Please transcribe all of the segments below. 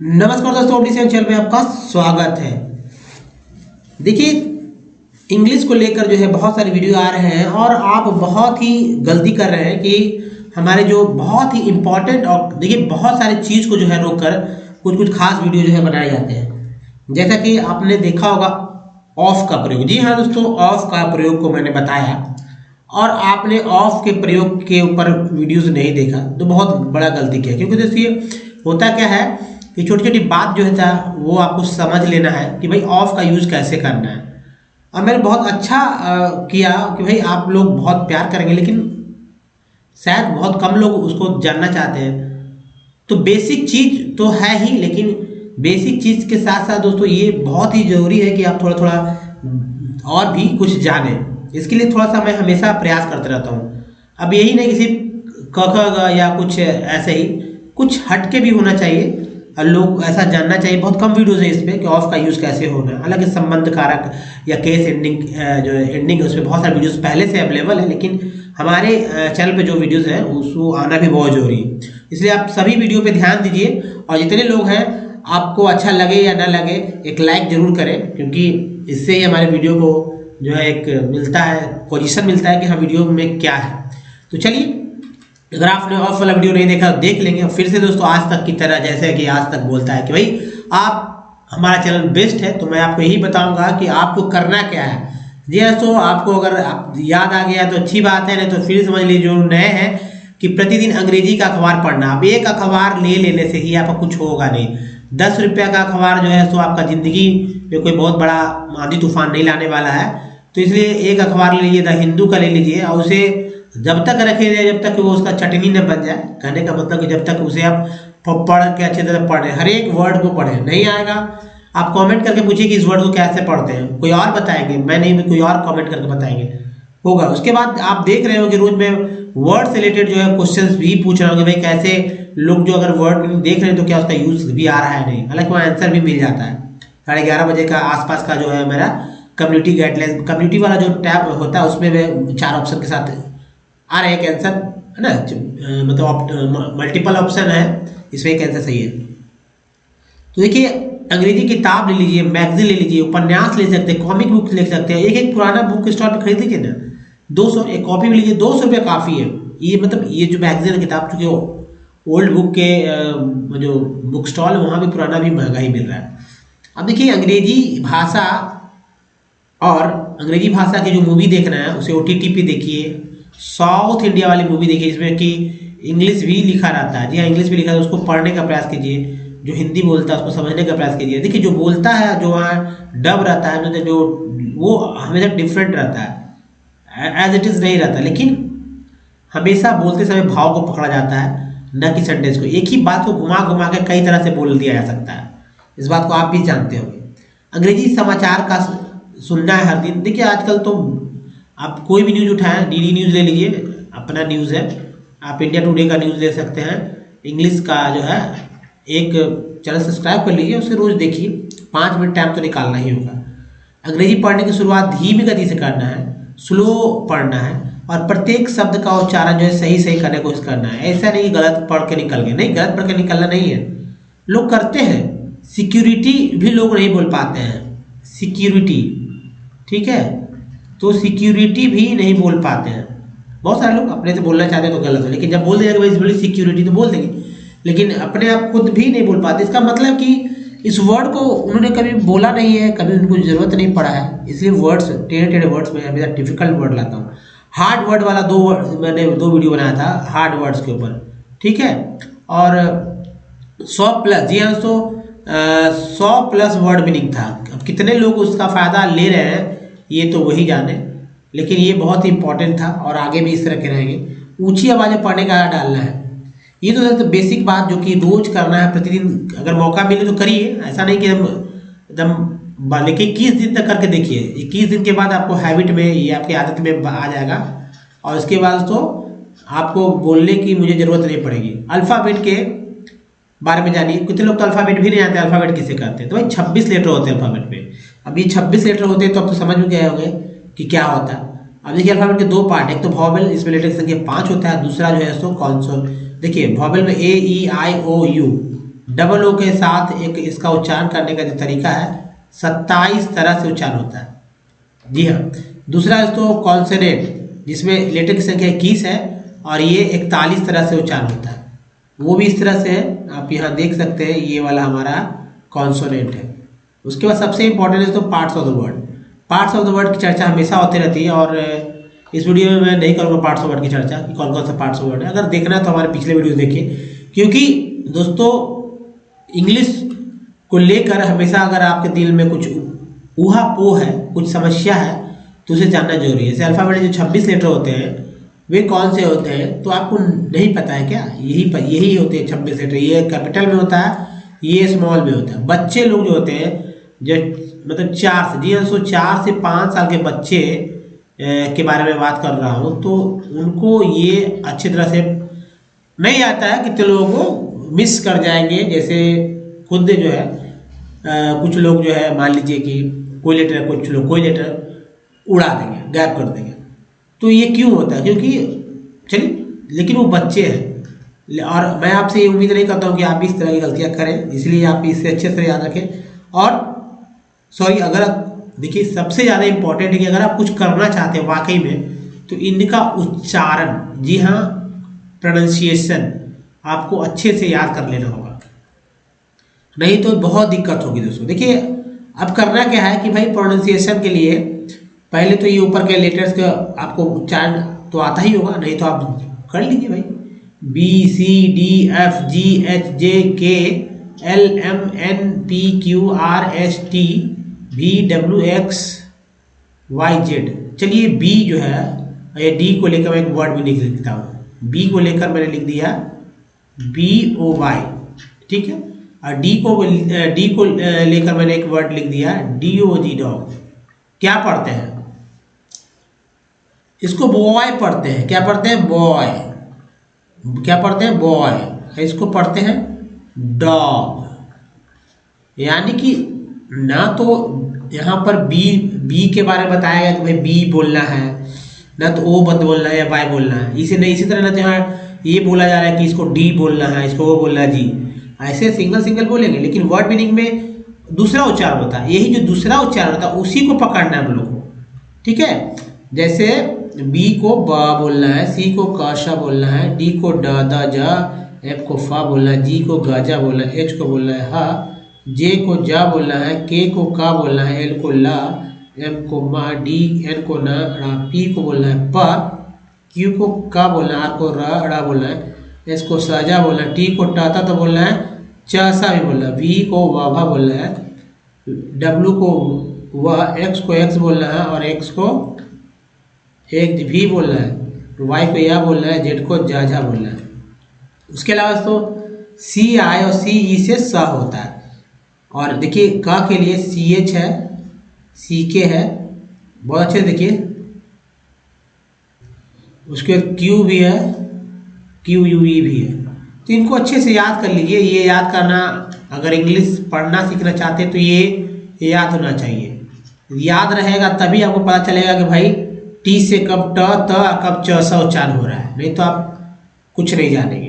नमस्कार दोस्तों, audition channel में आपका स्वागत है। देखिए, इंग्लिश को लेकर जो है बहुत सारे वीडियो आ रहे हैं और आप बहुत ही गलती कर रहे हैं कि हमारे जो बहुत ही इम्पोर्टेंट और देखिए बहुत सारे चीज़ को जो है रोक कर कुछ कुछ खास वीडियो जो है बनाए जाते हैं। जैसा कि आपने देखा होगा ऑफ का प्रयोग। जी हाँ दोस्तों, ऑफ का प्रयोग को मैंने बताया और आपने ऑफ के प्रयोग के ऊपर वीडियोस नहीं देखा तो बहुत बड़ा गलती किया। क्योंकि देखिए होता क्या है कि छोटी छोटी बात जो है वो आपको समझ लेना है कि भाई ऑफ का यूज़ कैसे करना है। और मैंने बहुत अच्छा किया कि भाई आप लोग बहुत प्यार करेंगे, लेकिन शायद बहुत कम लोग उसको जानना चाहते हैं। तो बेसिक चीज़ तो है ही, लेकिन बेसिक चीज़ के साथ साथ दोस्तों ये बहुत ही ज़रूरी है कि आप थोड़ा थोड़ा और भी कुछ जानें। इसके लिए थोड़ा सा मैं हमेशा प्रयास करते रहता हूँ। अब यही नहीं कि सिर्फ क ख ग या कुछ ऐसे ही, कुछ हट के भी होना चाहिए और लोग ऐसा जानना चाहिए। बहुत कम वीडियोज़ है इस पर कि ऑफ का यूज़ कैसे होना है। हालांकि संबंध कारक या केस एंडिंग जो एंडिंग है उस पर बहुत सारे वीडियोज़ पहले से अवेलेबल है, लेकिन हमारे चैनल पे जो वीडियोज़ हैं उसको आना भी बहुत ज़रूरी है। इसलिए आप सभी वीडियो पे ध्यान दीजिए और जितने लोग हैं आपको अच्छा लगे या ना लगे एक लाइक ज़रूर करें, क्योंकि इससे ही हमारे वीडियो को जो है एक मिलता है, पोजीशन मिलता है कि हाँ वीडियो में क्या है। तो चलिए, अगर आपने ऑफ वाला वीडियो नहीं देखा देख लेंगे। फिर से दोस्तों आज तक की तरह, जैसे कि आज तक बोलता है कि भाई आप हमारा चैनल बेस्ट है, तो मैं आपको यही बताऊंगा कि आपको करना क्या है। जी हाँ, तो आपको अगर आप याद आ गया तो अच्छी बात है, नहीं तो फिर समझ लीजिए जो नए हैं कि प्रतिदिन अंग्रेजी का अखबार पढ़ना। अब एक अखबार ले लेने से ही आपका कुछ होगा नहीं। 10 रुपये का अखबार जो है सो आपका ज़िंदगी में कोई बहुत बड़ा आंधी तूफान नहीं लाने वाला है। तो इसलिए एक अखबार ले लीजिए, द हिंदू का ले लीजिए और उसे जब तक रखे जब तक वो उसका चटनी न बन जाए। कहने का मतलब कि जब तक उसे आप पढ़ के अच्छे तरह पढ़ें, हर एक वर्ड को पढ़ें। नहीं आएगा आप कमेंट करके पूछिए कि इस वर्ड को कैसे पढ़ते हैं, कोई और बताएंगे, मैं नहीं, कोई और कमेंट करके बताएंगे होगा। उसके बाद आप देख रहे हो कि रोज में वर्ड से रिलेटेड जो है क्वेश्चंस भी पूछ रहा हूँ कि भाई कैसे लोग जो अगर वर्ड देख रहे हैं तो क्या उसका यूज भी आ रहा है नहीं। हालांकि वहाँ आंसर भी मिल जाता है। 11:30 बजे का आसपास का जो है मेरा कम्युनिटी गाइडलाइन, कम्युनिटी वाला जो टैब होता है उसमें मैं 4 ऑप्शन के साथ आ रहा है एक आंसर, है ना, मतलब मल्टीपल ऑप्शन है, इसमें एक आंसर सही है। तो देखिए, अंग्रेजी किताब ले लीजिए, मैगजीन ले लीजिए, उपन्यास ले सकते हैं, कॉमिक बुक ले सकते हैं। एक एक पुराना बुक स्टॉल पे खरीद लीजिए ना, 200 एक कॉपी भी लीजिए, 200 रुपये काफ़ी है। ये मतलब ये जो मैगजीन किताब, चूँकि ओल्ड बुक के जो बुक स्टॉल है वहाँ भी पुराना भी महंगा ही मिल रहा है। अब देखिए, अंग्रेजी भाषा और अंग्रेजी भाषा की जो मूवी देखना है उसे OTT पे देखिए। साउथ इंडिया वाली मूवी देखिए जिसमें कि इंग्लिश भी लिखा रहता है। जी हाँ, इंग्लिश भी लिखा है, उसको पढ़ने का प्रयास कीजिए। जो हिंदी बोलता है उसको समझने का प्रयास कीजिए। देखिए, जो बोलता है, जो वहाँ डब रहता है, मतलब जो वो हमेशा डिफरेंट रहता है, एज इट इज़ नहीं रहता। लेकिन हमेशा बोलते समय भाव को पकड़ा जाता है, न कि सेंटेंस को। एक ही बात को घुमा घुमा के कई तरह से बोल दिया जा सकता है। इस बात को आप भी जानते होंगे। अंग्रेजी समाचार का सुनना है हर दिन। देखिए, आजकल तो आप कोई भी न्यूज़ उठाएं, DD न्यूज़ ले लीजिए, अपना न्यूज़ है। आप इंडिया टुडे का न्यूज़ ले सकते हैं। इंग्लिश का जो है एक चैनल सब्सक्राइब कर लीजिए, उसे रोज़ देखिए। 5 मिनट टाइम तो निकालना ही होगा। अंग्रेजी पढ़ने की शुरुआत धीमी गति से करना है, स्लो पढ़ना है और प्रत्येक शब्द का उच्चारण जो है सही सही करने की कोशिश करना है। ऐसा नहीं गलत पढ़ के निकल गए, नहीं, गलत पढ़ के निकलना नहीं है। लोग करते हैं, सिक्योरिटी भी लोग नहीं बोल पाते हैं, सिक्योरिटी, ठीक है, तो सिक्योरिटी भी नहीं बोल पाते हैं। बहुत सारे लोग अपने से बोलना चाहते हैं तो गलत है, लेकिन जब बोल देंगे भाई बोली सिक्योरिटी तो बोल देंगे, लेकिन अपने आप खुद भी नहीं बोल पाते। इसका मतलब कि इस वर्ड को उन्होंने कभी बोला नहीं है, कभी उनको ज़रूरत नहीं पड़ा है, इसलिए वर्ड्स टेढ़े टेढ़े वर्ड्स में हमेशा डिफिकल्ट वर्ड लाता हूँ। हार्ड वर्ड वाला मैंने 2 वीडियो बनाया था हार्ड वर्ड्स के ऊपर, ठीक है। और 100+, जी हाँ, तो 100+ वर्ड मीनिंग था। अब कितने लोग उसका फ़ायदा ले रहे हैं ये तो वही जाने, लेकिन ये बहुत ही इंपॉर्टेंट था और आगे भी इस तरह के रहेंगे। ऊंची आवाज़ें पढ़ने का डालना है, ये तो बेसिक बात जो कि रोज करना है, प्रतिदिन अगर मौका मिले तो करिए। ऐसा नहीं कि हम एकदम, लेकिन 21 दिन तक करके देखिए। 21 दिन के बाद आपको हैबिट में, ये आपकी आदत में आ जाएगा और उसके बाद तो आपको बोलने की मुझे ज़रूरत नहीं पड़ेगी। अल्फ़ाबेट के बारे में जानिए। कितने लोग तो अल्फ़ाबेट भी नहीं आते, अल्फ़ाबेट किसे कहते हैं। तो भाई 26 लेटर होते हैं अल्फ़ाबेट में। अब ये 26 लेटर होते हैं तो अब तो समझ में गए होंगे कि क्या होता है। अब देखिए, अल्फ़ाबेट के 2 पार्ट, एक तो वॉवेल, इसमें लेटर की संख्या 5 होता है, दूसरा जो है सो कॉन्सोनेंट। देखिए, वॉवेल में A E I O U, double O के साथ एक इसका उच्चारण करने का जो तरीका है 27 तरह से उच्चारण होता है। जी हाँ। दूसरा दोस्तों कॉन्सोनेंट, जिसमें लेटर की संख्या 21 है और ये 41 तरह से उच्चारण होता है, वो भी इस तरह से है। आप यहाँ देख सकते हैं ये वाला हमारा कॉन्सोनेंट है। उसके बाद सबसे इंपॉर्टेंट है तो parts of the word. Parts of the word की चर्चा हमेशा होती रहती है और इस वीडियो में मैं नहीं करूँगा पार्ट्स ऑफ वर्ड की चर्चा कि कौन कौन सा पार्ट्स ऑफ वर्ड है। अगर देखना है तो हमारे पिछले वीडियो देखिए, क्योंकि दोस्तों इंग्लिश को लेकर हमेशा अगर आपके दिल में कुछ ऊहा-पोह है, कुछ समस्या है, तो उसे जानना जरूरी है। जैसे अल्फाबेट जो 26 लेटर होते हैं वे कौन से होते हैं, तो आपको नहीं पता है क्या? यही होते हैं 26 लेटर। ये कैपिटल में होता है, ये स्मॉल में होता है। बच्चे लोग जो होते हैं, जो मतलब 4 से 5 साल के बच्चे के बारे में बात कर रहा हूँ, तो उनको ये अच्छी तरह से नहीं आता है। कितने लोगों को मिस कर जाएंगे, जैसे खुद जो है कुछ लोग जो है मान लीजिए कि कोई लेटर, कुछ लोग कोई लेटर उड़ा देंगे, गायब कर देंगे। तो ये क्यों होता है? क्योंकि चलिए, लेकिन वो बच्चे हैं और मैं आपसे ये उम्मीद नहीं करता हूँ कि आप भी इस तरह की गलतियाँ करें, इसलिए आप इसे अच्छे से याद रखें। और सॉरी, अगर देखिए सबसे ज़्यादा इम्पोर्टेंट है कि अगर आप कुछ करना चाहते हैं वाकई में, तो इनका उच्चारण, जी हाँ प्रोनाउंसिएशन आपको अच्छे से याद कर लेना होगा, नहीं तो बहुत दिक्कत होगी दोस्तों। देखिए अब करना क्या है कि भाई प्रोनाउंसिएशन के लिए पहले तो ये ऊपर के लेटर्स का आपको उच्चारण तो आता ही होगा, नहीं तो आप कर लीजिए भाई। BCDFGHJKLMNPQRST VWXYZ। चलिए बी जो है, ये डी को लेकर मैं एक वर्ड भी लिख देता हूँ। बी को लेकर मैंने लिख दिया BOY, ठीक है। और डी को लेकर मैंने एक वर्ड लिख दिया DOG, डॉग। क्या पढ़ते हैं इसको? बॉय पढ़ते हैं। क्या पढ़ते हैं? बॉय। क्या पढ़ते हैं? बॉय। इसको पढ़ते हैं डॉग। यानी कि ना तो यहाँ पर बी के बारे में बताया गया कि भाई बी बोलना है, ना तो ओ बंद बोलना है या वाई बोलना है। इसी तरह ना तो यहाँ ये बोला जा रहा है कि इसको डी बोलना है, इसको वो बोलना है जी। ऐसे सिंगल बोलेंगे, लेकिन वर्ड मीनिंग में दूसरा उच्चारण होता है। यही जो दूसरा उच्चारण होता है उसी को पकड़ना है हम लोग को, ठीक है। जैसे बी को ब बोलना है, सी को काशा बोलना है, डी को ड द जा, एफ को फा बोलना है, जी को गाजा बोलना है, एच को बोलना है हा, जे को जा बोलना है, के को का बोलना है, एल को ला, एम को मा, डी एन को ना, पी को बोलना है प, क्यू को का बोलना है, आर को रा बोलना है, एस को साजा बोलना है, टी को टाता तो बोलना है, च सा भी बोलना है, वी को वाभा बोलना है, डब्लू को व, एक्स को एक्स बोलना है और एक्स को एक भी बोलना है, वाई को या बोलना है, जेड को जा बोलना है। उसके अलावा तो सी आई और सी ई से स होता है। और देखिए का के लिए CH है, CK है, बहुत अच्छे देखिए। उसके बाद Q भी है, QUE भी है। तो इनको अच्छे से याद कर लीजिए। ये याद करना, अगर इंग्लिश पढ़ना सीखना चाहते हैं तो ये याद होना चाहिए। याद रहेगा तभी आपको पता चलेगा कि भाई टी से कब ट, कब च सा उच्चारण हो रहा है, नहीं तो आप कुछ नहीं जानेंगे।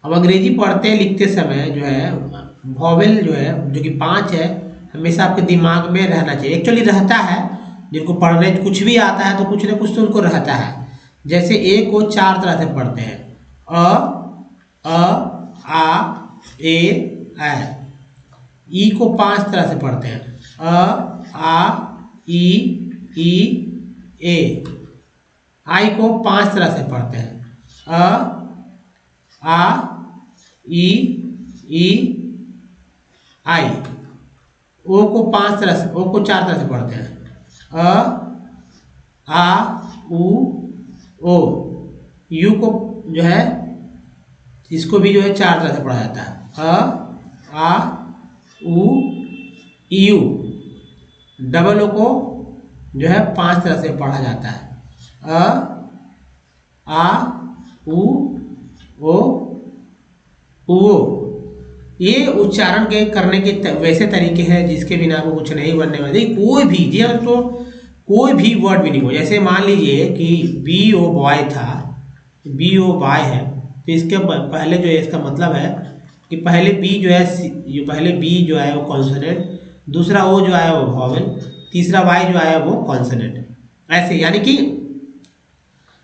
अब अंग्रेजी पढ़ते लिखते समय जो है वॉवेल जो है, जो कि 5 है, हमेशा आपके दिमाग में रहना चाहिए। एक्चुअली रहता है, जिनको पढ़ने कुछ भी आता है तो कुछ ना कुछ तो उनको रहता है। जैसे ए को 4 तरह से पढ़ते हैं, आ ए ऐ। ई को 5 तरह से पढ़ते हैं, आ ई ए। आई को 5 तरह से पढ़ते हैं, आ ई आई। ओ को 4 तरह से पढ़ते हैं, आ उ ओ। यू को जो है, इसको भी जो है 4 तरह से पढ़ा जाता है, आ उ यू। डबल ओ को जो है 5 तरह से पढ़ा जाता है, आ उ ओ। ये उच्चारण के करने के वैसे तरीके हैं जिसके बिना वो कुछ नहीं बनने वाले। कोई भी जी तो कोई भी वर्ड मीनिंग हो, जैसे मान लीजिए कि BO बॉय था, BO बॉय है, तो इसके पहले जो है इसका मतलब है कि पहले बी जो है ये पहले बी जो है वो कॉन्सोनेंट, दूसरा ओ जो आया वो वॉवेल, तीसरा वाई जो आया वो कॉन्सोनेंट। ऐसे यानी कि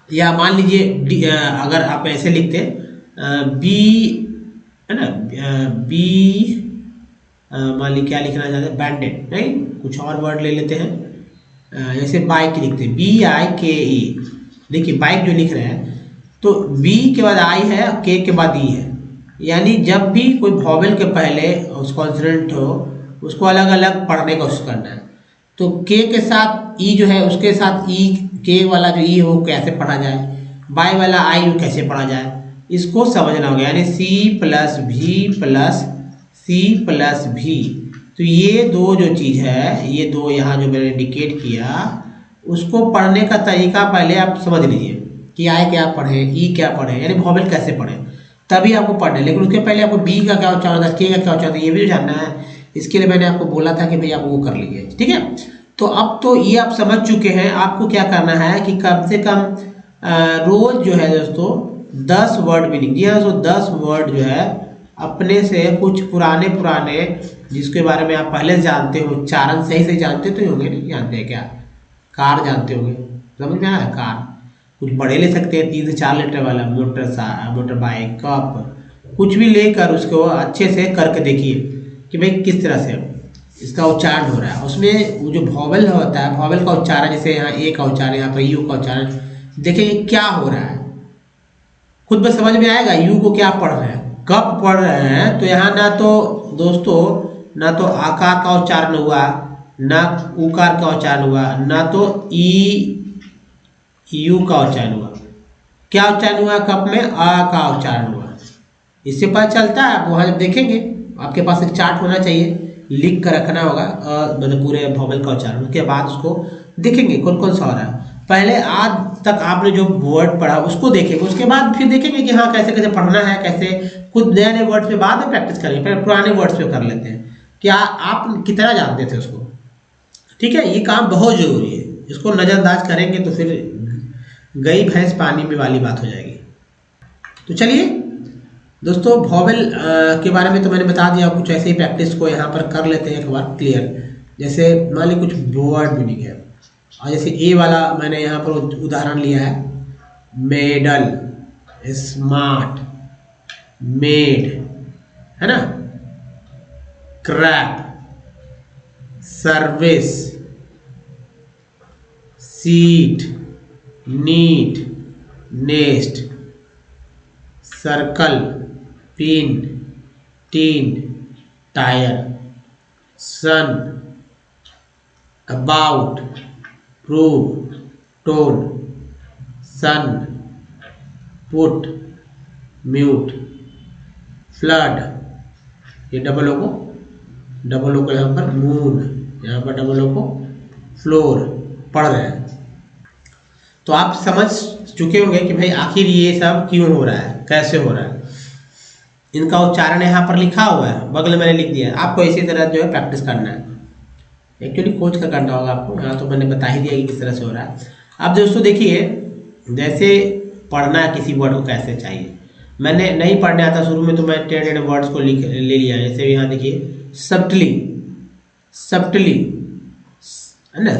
या मान लीजिए अगर आप ऐसे लिखते बी है ना, बी मान लीजिए क्या लिखना चाहते हैं, बैंडेड नहीं, कुछ और वर्ड ले लेते हैं, जैसे बाइक लिखते हैं BIKE। देखिए बाइक जो लिख रहे हैं तो बी के बाद आई है, के बाद ई है, यानी जब भी कोई वॉवेल के पहले उस कॉन्सोनेंट हो उसको अलग अलग पढ़ने का कोशिश करना है। तो के साथ ई जो है उसके साथ ई, के वाला जो ई है वो कैसे पढ़ा जाए, बाई वाला आई वो कैसे पढ़ा जाए, इसको समझना होगा। यानी C+V+C+V, तो ये दो जो चीज़ है, ये दो यहाँ जो मैंने इंडिकेट किया, उसको पढ़ने का तरीका पहले आप समझ लीजिए कि आई क्या पढ़े, ई क्या पढ़े, यानी वॉवेल कैसे पढ़े, तभी आपको पढ़ना है। लेकिन उसके पहले आपको बी का क्या उच्चारण होता है, के का क्या उच्चारण होता है, ये भी जानना है। इसके लिए मैंने आपको बोला था कि भाई आप वो कर लीजिए, ठीक है। तो अब तो ये आप समझ चुके हैं, आपको क्या करना है कि कम से कम रोज जो है दोस्तों 10 वर्ड मीनिंग, जी हाँ दोस्तों 10 वर्ड जो है अपने से कुछ पुराने जिसके बारे में आप पहले से जानते हो, उच्चारण सही से जानते तो होंगे, नहीं जानते हैं क्या, कार जानते होंगे, समझ में आया, कार कुछ बड़े ले सकते हैं 3 से 4 लीटर वाला, मोटर बाइक, कप, कुछ भी लेकर उसको अच्छे से करके देखिए कि भाई किस तरह से इसका उच्चारण हो रहा है। उसमें वो जो वॉवेल होता है, वॉवेल का उच्चारण, जैसे यहाँ ए का उच्चारण, यहाँ पर यू का उच्चारण, देखिए क्या हो रहा है, खुद में समझ में आएगा। यू को क्या पढ़ रहे हैं, कब पढ़ रहे हैं, तो यहाँ ना तो दोस्तों ना तो आकार का उच्चारण हुआ, ना उकार का उच्चारण हुआ, ना तो यू का उच्चारण हुआ, क्या उच्चारण हुआ कप में, आ का उच्चारण हुआ। इससे पता चलता है, आप वहाँ जब देखेंगे आपके पास एक चार्ट होना चाहिए, लिख कर रखना होगा मतलब पूरे वॉवेल का उच्चारण, उसके बाद उसको देखेंगे कौन कौन सा हो रहा है। पहले आज तक आपने जो वर्ड पढ़ा उसको देखेंगे, उसके बाद फिर देखेंगे कि हाँ कैसे कैसे पढ़ना है, कैसे खुद नए नए वर्ड्स पे बाद में प्रैक्टिस करेंगे, पहले पुराने वर्ड्स पे कर लेते हैं क्या आप कितना जानते थे उसको, ठीक है। ये काम बहुत जरूरी है, इसको नज़रअंदाज करेंगे तो फिर गई भैंस पानी में वाली बात हो जाएगी। तो चलिए दोस्तों वॉवेल के बारे में तो मैंने बता दिया, कुछ ऐसे ही प्रैक्टिस को यहाँ पर कर लेते हैं एक बार क्लियर। जैसे मान ली कुछ वर्ड मीनिंग है, और जैसे ए वाला मैंने यहाँ पर उदाहरण लिया है, मेडल, स्मार्ट, मेड, है ना, crap, service, seat, neat, nest, circle, pin, teen, tyre, sun, about, prove, tone, sun, put, mute, flood, ये डबल ओ को यहाँ पर मून, यहाँ पर डबल ओ को फ्लोर पढ़ रहे हैं। तो आप समझ चुके होंगे कि भाई आखिर ये सब क्यों हो रहा है, कैसे हो रहा है। इनका उच्चारण यहाँ पर लिखा हुआ है, बगल में मैंने लिख दिया है, आपको इसी तरह जो है प्रैक्टिस करना है। एक्चुअली खोज कर करना होगा आपको, यहाँ तो मैंने बता ही दिया कि किस तरह से हो रहा है। अब दोस्तों देखिए जैसे पढ़ना है किसी वर्ड को कैसे चाहिए, मैंने नहीं पढ़ने आता शुरू में तो मैं टेढ़े वर्ड्स को ले लिया। जैसे यहाँ देखिए सब्टली, है ना,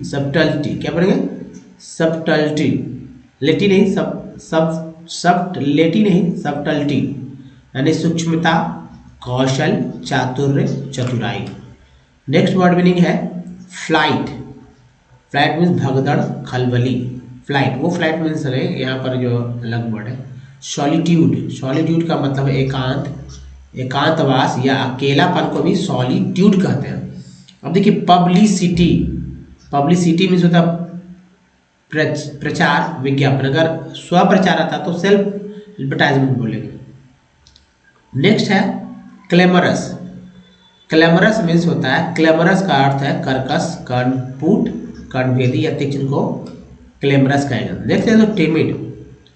सब्टल्टी क्या पढ़ेंगे, सब्टल्टी, लेटी नहीं, लेटी नहीं, सब्टल्टी यानी सूक्ष्मता, कौशल, चातुर्य, चतुराई। नेक्स्ट वर्ड मीनिंग है फ्लाइट मीन्स भगदड़, खलबली, फ्लाइट वो फ्लाइट मीन्स है यहाँ पर जो अलग वर्ड है। सॉलिट्यूड का मतलब है एकांतवास या अकेलापन को भी सॉलिट्यूड कहते हैं। अब देखिए पब्लिसिटी मीन्स होता प्रचार, विज्ञापन, अगर स्वप्रचार आता तो सेल्फ एडवर्टाइजमेंट बोलेंगे। नेक्स्ट है क्लेमरस मीन्स होता है, क्लेमरस का अर्थ है कर्कश, कर्णपूट, कर्णभेदी या तीक्ष्ण को क्लेमरस कहेगा। नेक्स्ट है तो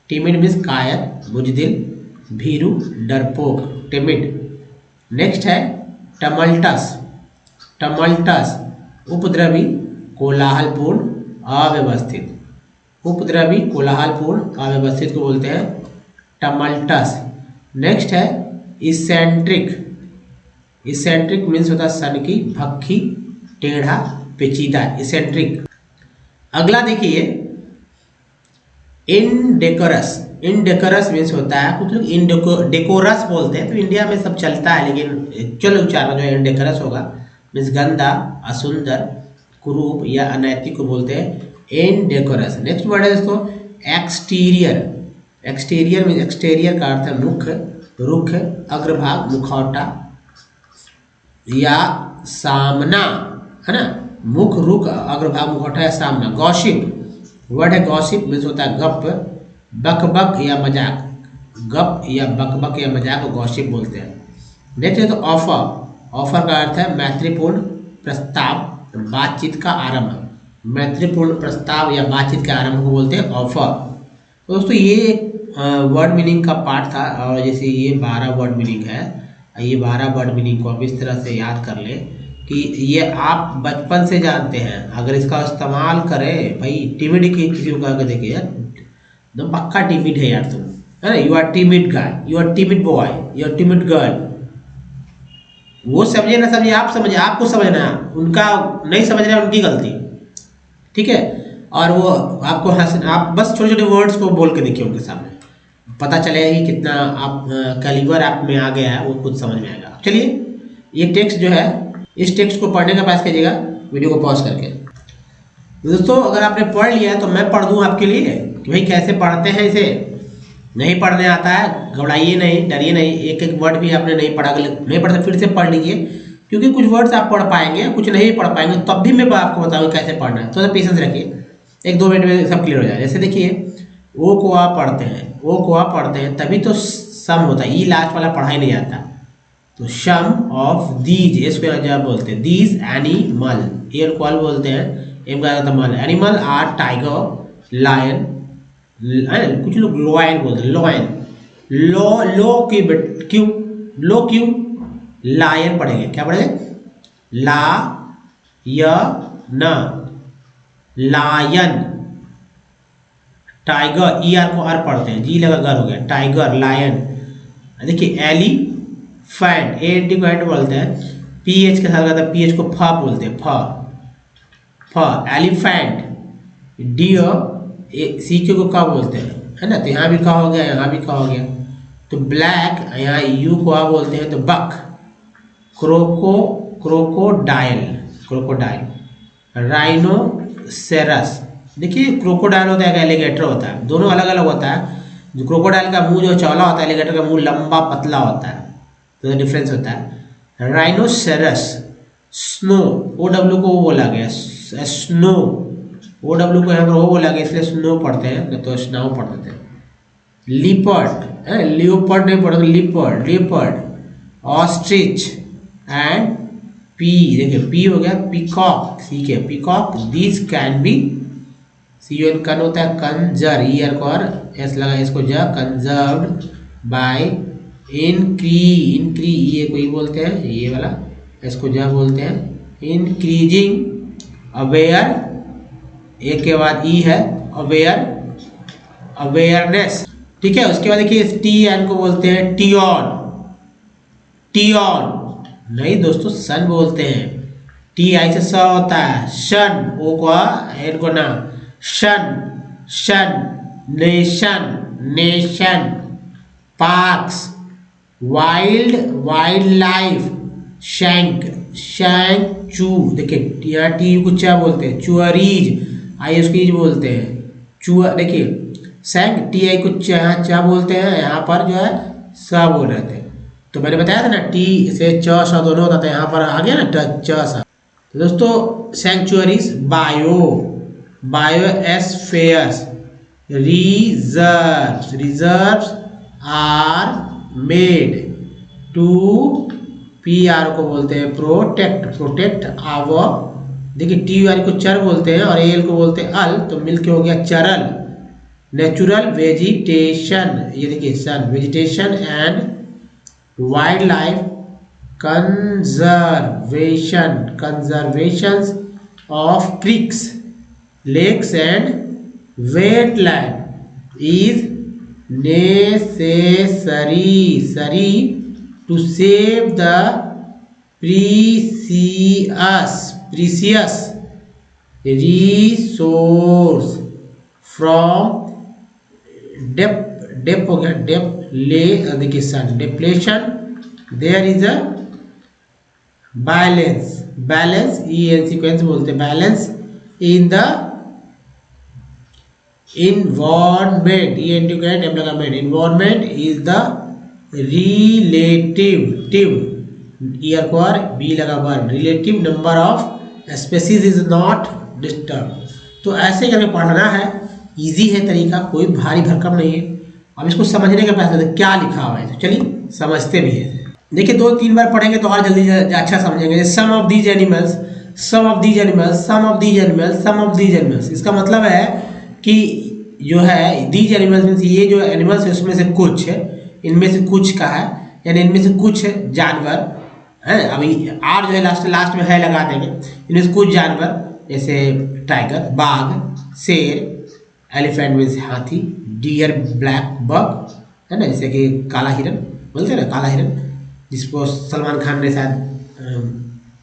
टिमिड मीन्स कायर, बुजदिल, भीरू, डरपोक, टिमिड। नेक्स्ट है टमल्टस उपद्रवी, कोलाहलपूर्ण, अव्यवस्थित। उपद्रवी, कोलाहलपूर्ण, अव्यवस्थित को बोलते हैं टमल्टस। नेक्स्ट है इसेंट्रिक। इसेंट्रिक मीन्स होता है सनकी, भक्खी, टेढ़ा, पेचीदा, इसेंट्रिक। अगला देखिए इनडेकोरस। इनडेकोरस मीन्स होता है, कुछ लोग डेकोरस बोलते हैं, तो इंडिया में सब चलता है, लेकिन एक्चुअल उच्चारण जो है इनडेकोरस होगा। मीन्स गंदा, असुंदर, कुरूप या अनैतिक को बोलते हैं इनडेकोरस। नेक्स्ट वर्ड है दोस्तों एक्सटीरियर। एक्सटीरियर मीन्स एक्सटीरियर का अर्थ है मुख, रुख, अग्रभाग, मुखौटा या सामना, है ना। मुख, रुख, अग्रभाग, मुखौटा या सामना। गॉसिप वर्ड है, गॉसिप मीन्स होता है गप, बकबक या मजाक। गप या बकबक या मजाक को गॉसिप बोलते हैं। नेक्स्ट है तो ऑफर। ऑफर का अर्थ है मैत्रीपूर्ण प्रस्ताव, बातचीत का आरंभ। मैत्रीपूर्ण प्रस्ताव या बातचीत के आरंभ को बोलते हैं ऑफर। तो दोस्तों ये वर्ड मीनिंग का पार्ट था, और जैसे ये 12 वर्ड मीनिंग है, ये 12 वर्ड मीनिंग को आप इस तरह से याद कर लें कि ये आप बचपन से जानते हैं। अगर इसका इस्तेमाल करें, भाई टिमिड की किसी को कह के देखिए यार तो पक्का टिमिड है यार तुम, है ना। You are timid guy, you are timid boy, you are timid girl. वो समझे ना समझे, आप समझे, आपको समझना है, उनका नहीं समझना उनकी गलती, ठीक है। और वो आपको आप बस छोटे छोटे वर्ड्स को बोल के देखिए उनके सामने, पता चलेगा कि कितना आप कैलिबर आप में आ गया है, वो खुद समझ में आएगा। चलिए ये टेक्स्ट जो है, इस टेक्स्ट को पढ़ने का प्रयास कीजिएगा वीडियो को पॉज करके। दोस्तों अगर आपने पढ़ लिया है तो मैं पढ़ दूं आपके लिए कि भाई कैसे पढ़ते हैं इसे। नहीं पढ़ने आता है घबराइए नहीं, डरिए नहीं, एक एक वर्ड भी आपने नहीं पढ़ा, नहीं पढ़ा तो फिर से पढ़ लीजिए, क्योंकि कुछ वर्ड्स आप पढ़ पाएंगे, कुछ नहीं पढ़ पाएंगे, तब भी मैं आपको बताऊंगा कैसे पढ़ना है। थोड़ा पेशेंस रखिए, 1-2 मिनट में सब क्लियर हो जाए। जैसे देखिए ओ को आ पढ़ते हैं, ओ को आ पढ़ते हैं, तभी तो सम होता है, ई लास्ट वाला पढ़ा ही नहीं आता। तो सम ऑफ दीज, इसको जब बोलते हैं दीज एनिमल, एयर कॉल बोलते हैं, एम का मल, एनिमल आर टाइगर, लायन, कुछ लोग लॉयन बोलते हैं, लॉयन, लो की क्यों, लो क्यों, लायन पढ़ेंगे, क्या पढ़ेंगे, ला य न, लायन। टाइगर, ई आर को आर पढ़ते हैं, जी लगा गर हो गया, टाइगर, लायन। देखिए एलिफेंट, ए एन टी को एंट बोलते हैं, पी एच के साथ पी एच को फ बोलते हैं, फ, एलिफेंट। डियर, सी के को का बोलते हैं, है ना। तो यहाँ भी का हो गया, यहाँ भी का हो गया। तो ब्लैक, यहाँ यू को आ बोलते हैं, तो बक। Crocodile, crocodile. राइनोसेरस, देखिए क्रोकोडाइल होता है, एलिगेटर होता है, दोनों अलग अलग होता है। जो क्रोकोडाइल का मुंह जो चौड़ा होता है, एलिगेटर का मुंह लंबा पतला होता है, तो डिफरेंस होता है। राइनोसेरस। स्नो, ओ डब्ल्यू को वो बोला गया, स्नो, ओ डब्ल्यू को यहाँ पर वो बोला गया, इसलिए स्नो पढ़ते हैं, नहीं तो स्नाउ पढ़ देते हैं। लिपर्ड, लियोपर्ड नहीं पढ़ते, leopard, leopard. Ostrich and P, देखिए पी हो गया पीकॉक, ठीक है, peacock. This can be, C U N कन होता है, कंजर, ई आर को और एस लगा, इसको जा, कंजर्व्ड बाय इंक्री, ये कोई बोलते हैं, ये वाला इसको जा बोलते हैं, इंक्रीजिंग अवेयर, एक के बाद ई है, अवेयर, अवेयरनेस, ठीक है। उसके बाद देखिए टी एन को बोलते हैं टियोन, टियोन नहीं दोस्तों, सन बोलते हैं, टी आई से स होता है, शन, ओ को एन को ना, शन, शन। Nation, nation. Parks, wild, wildlife. शैंक, शैंचू, देखिए यहाँ टी को क्या बोलते हैं, चुअरीज, आई उसको ईज बोलते हैं, चुआ। देखिए सैंक, टी आई को चा बोलते हैं, यहाँ पर जो है सा बोल रहे थे, तो मैंने बताया था ना टी से च सा दोनों होता था, यहाँ पर आ गया ना च सा। तो दोस्तों sanctuaries, bio, biospheres. Reserves, reserves are made to, P R को बोलते हैं प्रोटेक्ट, प्रोटेक्ट आवर। देखिए टी आर को चर बोलते हैं और एल को बोलते हैं अल, तो मिलके हो गया चरल। नेचुरल वेजिटेशन, ये देखिए सन, vegetation and wildlife conservation, conservation of creeks, lakes and wetland is necessary to save the precious resource from depletion. There is a balance EN बोलते हैं, balance in the environment. environment is the relative number of species is not disturbed. तो ऐसे करके पढ़ना है, easy है तरीका, कोई भारी भरकम नहीं है। अब इसको समझने का प्रयास करते क्या लिखा हुआ है, तो चलिए समझते भी है। देखिए 2-3 बार पढ़ेंगे तो और जल्दी अच्छा समझेंगे। सम ऑफ दीज एनिमल्स, इसका मतलब है कि जो है दीज एनिमल्स मीन्स ये जो एनिमल्स है उसमें से कुछ, इनमें से कुछ का है, यानी इनमें से कुछ जानवर हैं। अभी आर जो है लास्ट में है लगा देंगे। इनमें से कुछ जानवर जैसे टाइगर, बाघ, शेर, एलिफेंट मीन्स हाथी, डियर, ब्लैक बग है ना, जैसे कि काला हिरन बोलते हैं ना, काला हिरन जिसको सलमान खान ने शायद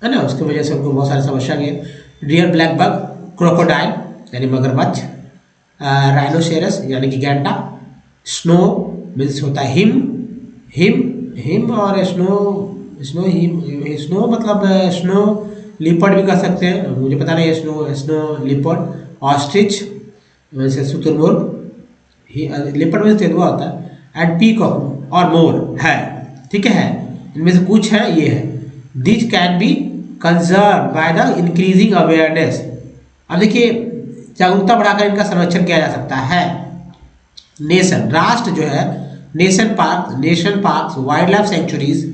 है ना, उसकी वजह से उनको बहुत सारे समस्या गए। डियर, ब्लैक बग, क्रोकोडाइल यानी मगरमच्छ, राइनोसेरस यानी कि गैंडा, स्नो मीन्स होता है हिम और स्नो मतलब स्नो लिपर्ड भी कर सकते हैं, मुझे पता नहीं है। स्नो लिपर्ड, ऑस्ट्रिच वैसे शुतुरमुर्ग, लिपर्ड में तेंदुआ होता है, एंड पीकॉक और मोर है, ठीक है। इनमें से कुछ है, ये है। This can B conserve by the increasing awareness. अब देखिए जागरूकता बढ़ाकर इनका संरक्षण किया जा सकता है। नेशन, राष्ट्र जो है, nation park, wild life sanctuaries,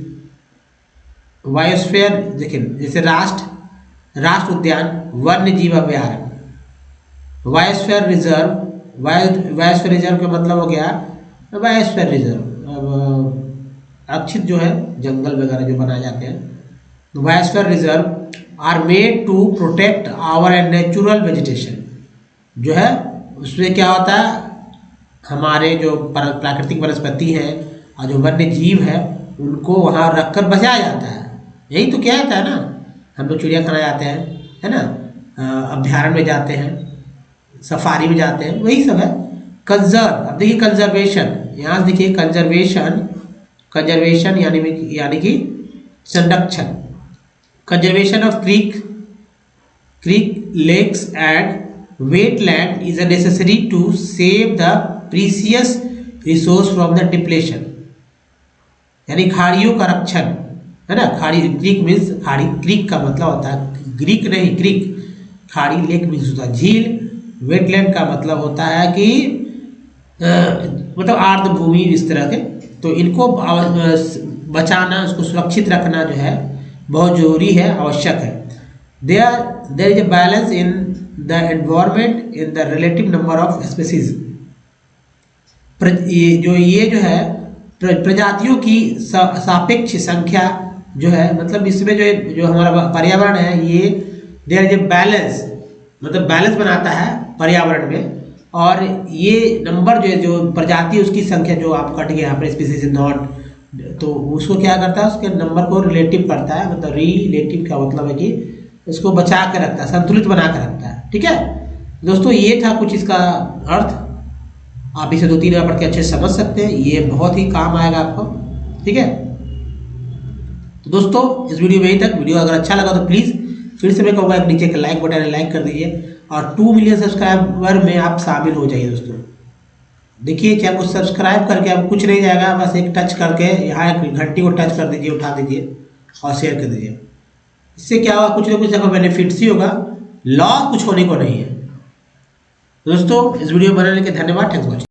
biosphere, देखिए जैसे राष्ट्र उद्यान, वन्य जीव अभ्यारण्य, बायोस्फीयर रिजर्व का मतलब हो गया बायोस्फीयर रिजर्व, अब आरक्षित जो है जंगल वगैरह जो बनाए जाते हैं। Biosphere reserve are made to protect our natural vegetation, जो है उसमें क्या होता है, हमारे जो प्राकृतिक वनस्पति है और जो वन्य जीव है उनको वहाँ रखकर बचाया जाता है। यही तो क्या होता है ना, हम लोग चिड़ियाखाना जाते हैं है ना, अभ्यारण्य में जाते हैं, सफारी में जाते हैं, वही सब है। कंजर्व, अब देखिए कंजर्वेशन, यहाँ से देखिए कंजर्वेशन यानी कि संरक्षण। Conservation of creek, lakes and wetland is necessary to save the precious resource from the depletion, यानी खाड़ियों का रक्षण है ना। खाड़ी, क्रीक मीन्स खाड़ी, क्रीक का मतलब होता है ग्रीक नहीं, क्रीक, खाड़ी, लेक मीन्स होता है झील, वेटलैंड का मतलब होता है कि मतलब आर्द्र भूमि, इस तरह के। तो इनको बचाना, उसको सुरक्षित रखना जो है बहुत जरूरी है, आवश्यक है। There is a balance in the environment in the relative number of species. ये जो है प्रजातियों की सापेक्ष संख्या जो है, मतलब इसमें जो हमारा पर्यावरण है, ये देयर इज अ बैलेंस, मतलब बैलेंस बनाता है पर्यावरण में। और ये नंबर जो है, जो प्रजाति उसकी संख्या जो आप कट गया यहाँ पर स्पीसीज नॉट, तो उसको क्या करता है, उसके नंबर को रिलेटिव करता है, मतलब रिलेटिव का मतलब है कि उसको बचा के रखता है, संतुलित बना के रखता है, ठीक है दोस्तों। ये था कुछ इसका अर्थ, आप इसे 2-3 बार पढ़ के अच्छे समझ सकते हैं, ये बहुत ही काम आएगा आपको, ठीक है। तो दोस्तों इस वीडियो में यहीं तक। वीडियो अगर अच्छा लगा तो प्लीज़ फिर से मैं कहूँगा एक नीचे का लाइक बटन है, लाइक कर दीजिए और 2 मिलियन सब्सक्राइबर में आप शामिल हो जाइए दोस्तों। देखिए चैनल को सब्सक्राइब करके अब कुछ नहीं जाएगा, बस एक टच करके यहाँ एक घंटी को टच कर दीजिए, उठा दीजिए और शेयर कर दीजिए। इससे क्या होगा, कुछ ना कुछ आपको बेनिफिट्स ही होगा, लॉस कुछ होने को नहीं है। दोस्तों इस वीडियो बनाने के धन्यवाद, थैंक्स फॉर वॉचिंग।